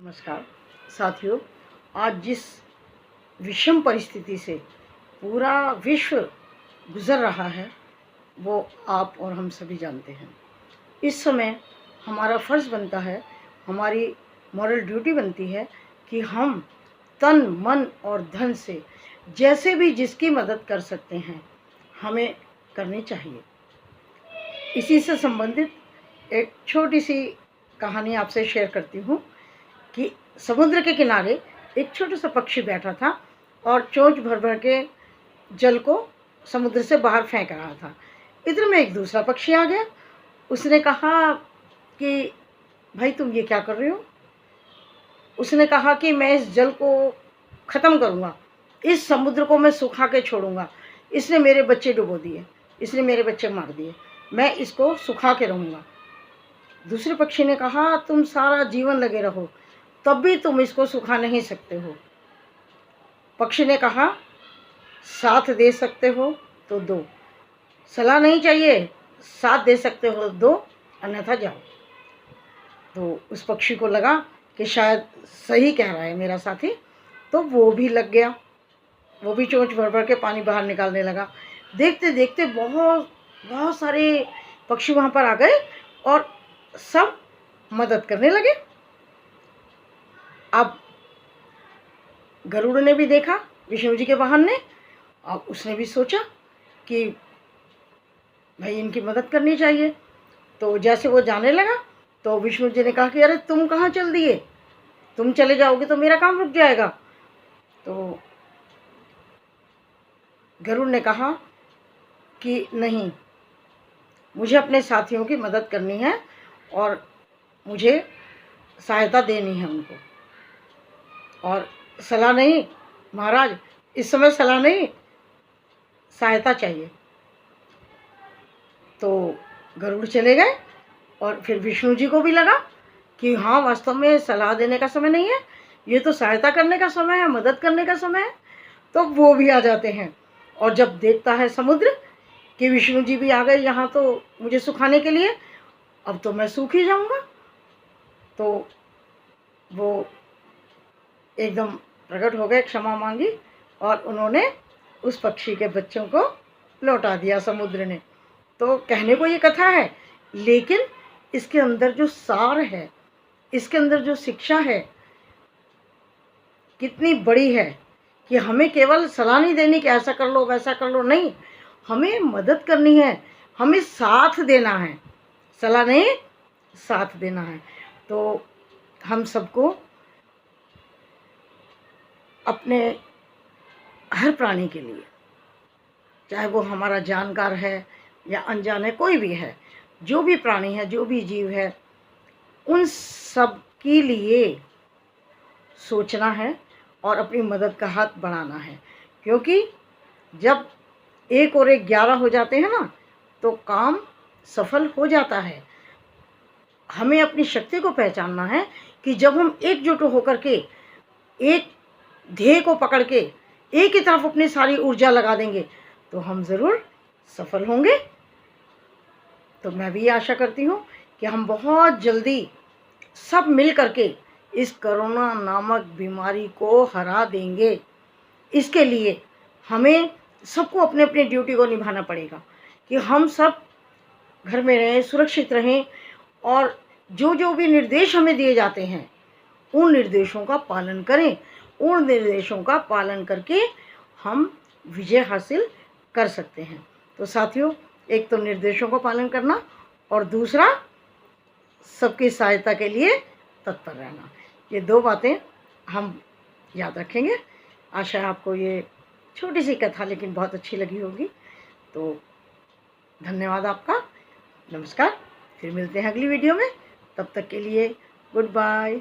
नमस्कार साथियों, आज जिस विषम परिस्थिति से पूरा विश्व गुजर रहा है वो आप और हम सभी जानते हैं। इस समय हमारा फ़र्ज़ बनता है, हमारी मॉरल ड्यूटी बनती है कि हम तन मन और धन से जैसे भी जिसकी मदद कर सकते हैं हमें करनी चाहिए। इसी से संबंधित एक छोटी सी कहानी आपसे शेयर करती हूँ कि समुद्र के किनारे एक छोटा सा पक्षी बैठा था और चोंच भर भर के जल को समुद्र से बाहर फेंक रहा था। इधर में एक दूसरा पक्षी आ गया। उसने कहा कि भाई तुम ये क्या कर रहे हो? उसने कहा कि मैं इस जल को ख़त्म करूँगा, इस समुद्र को मैं सुखा के छोड़ूंगा। इसने मेरे बच्चे डुबो दिए, इसने मेरे बच्चे मार दिए, मैं इसको सुखा के रहूँगा। दूसरे पक्षी ने कहा तुम सारा जीवन लगे रहो तब भी तुम इसको सुखा नहीं सकते हो। पक्षी ने कहा साथ दे सकते हो तो दो, सलाह नहीं चाहिए, साथ दे सकते हो दो अन्यथा जाओ। तो उस पक्षी को लगा कि शायद सही कह रहा है मेरा साथी, तो वो भी लग गया। वो भी चोंच भर भर के पानी बाहर निकालने लगा। देखते देखते बहुत बहुत सारे पक्षी वहाँ पर आ गए और सब मदद करने लगे। अब गरुड़ ने भी देखा विष्णु जी के वाहन ने, अब उसने भी सोचा कि भाई इनकी मदद करनी चाहिए। तो जैसे वो जाने लगा तो विष्णु जी ने कहा कि अरे तुम कहाँ चल दिए, तुम चले जाओगे तो मेरा काम रुक जाएगा। तो गरुड़ ने कहा कि नहीं, मुझे अपने साथियों की मदद करनी है और मुझे सहायता देनी है उनको, और सलाह नहीं महाराज, इस समय सलाह नहीं, सहायता चाहिए। तो गरुड़ चले गए और फिर विष्णु जी को भी लगा कि हाँ वास्तव में सलाह देने का समय नहीं है, ये तो सहायता करने का समय है, मदद करने का समय है। तो वो भी आ जाते हैं और जब देखता है समुद्र कि विष्णु जी भी आ गए यहाँ तो मुझे सुखाने के लिए, अब तो मैं सूख ही जाऊँगा। तो वो एकदम प्रकट हो गए, क्षमा मांगी और उन्होंने उस पक्षी के बच्चों को लौटा दिया समुद्र ने। तो कहने को ये कथा है, लेकिन इसके अंदर जो सार है, इसके अंदर जो शिक्षा है कितनी बड़ी है कि हमें केवल सलाह नहीं देनी कि ऐसा कर लो वैसा कर लो, नहीं, हमें मदद करनी है, हमें साथ देना है, सलाह नहीं साथ देना है। तो हम सबको अपने हर प्राणी के लिए, चाहे वो हमारा जानकार है या अनजान है, कोई भी है, जो भी प्राणी है, जो भी जीव है, उन सब के लिए सोचना है और अपनी मदद का हाथ बढ़ाना है। क्योंकि जब 1 और 1 11 हो जाते हैं ना, तो काम सफल हो जाता है। हमें अपनी शक्ति को पहचानना है कि जब हम एकजुट होकर के एक ध्येय को पकड़ के एक ही तरफ अपनी सारी ऊर्जा लगा देंगे तो हम ज़रूर सफल होंगे। तो मैं भी आशा करती हूँ कि हम बहुत जल्दी सब मिल करके इस कोरोना नामक बीमारी को हरा देंगे। इसके लिए हमें सबको अपने अपने ड्यूटी को निभाना पड़ेगा कि हम सब घर में रहें, सुरक्षित रहें और जो जो भी निर्देश हमें दिए जाते हैं उन निर्देशों का पालन करें। उन निर्देशों का पालन करके हम विजय हासिल कर सकते हैं। तो साथियों, एक तो निर्देशों का पालन करना और दूसरा सबकी सहायता के लिए तत्पर रहना, ये 2 बातें हम याद रखेंगे। आशा है आपको ये छोटी सी कथा लेकिन बहुत अच्छी लगी होगी। तो धन्यवाद आपका, नमस्कार। फिर मिलते हैं अगली वीडियो में, तब तक के लिए गुड बाय।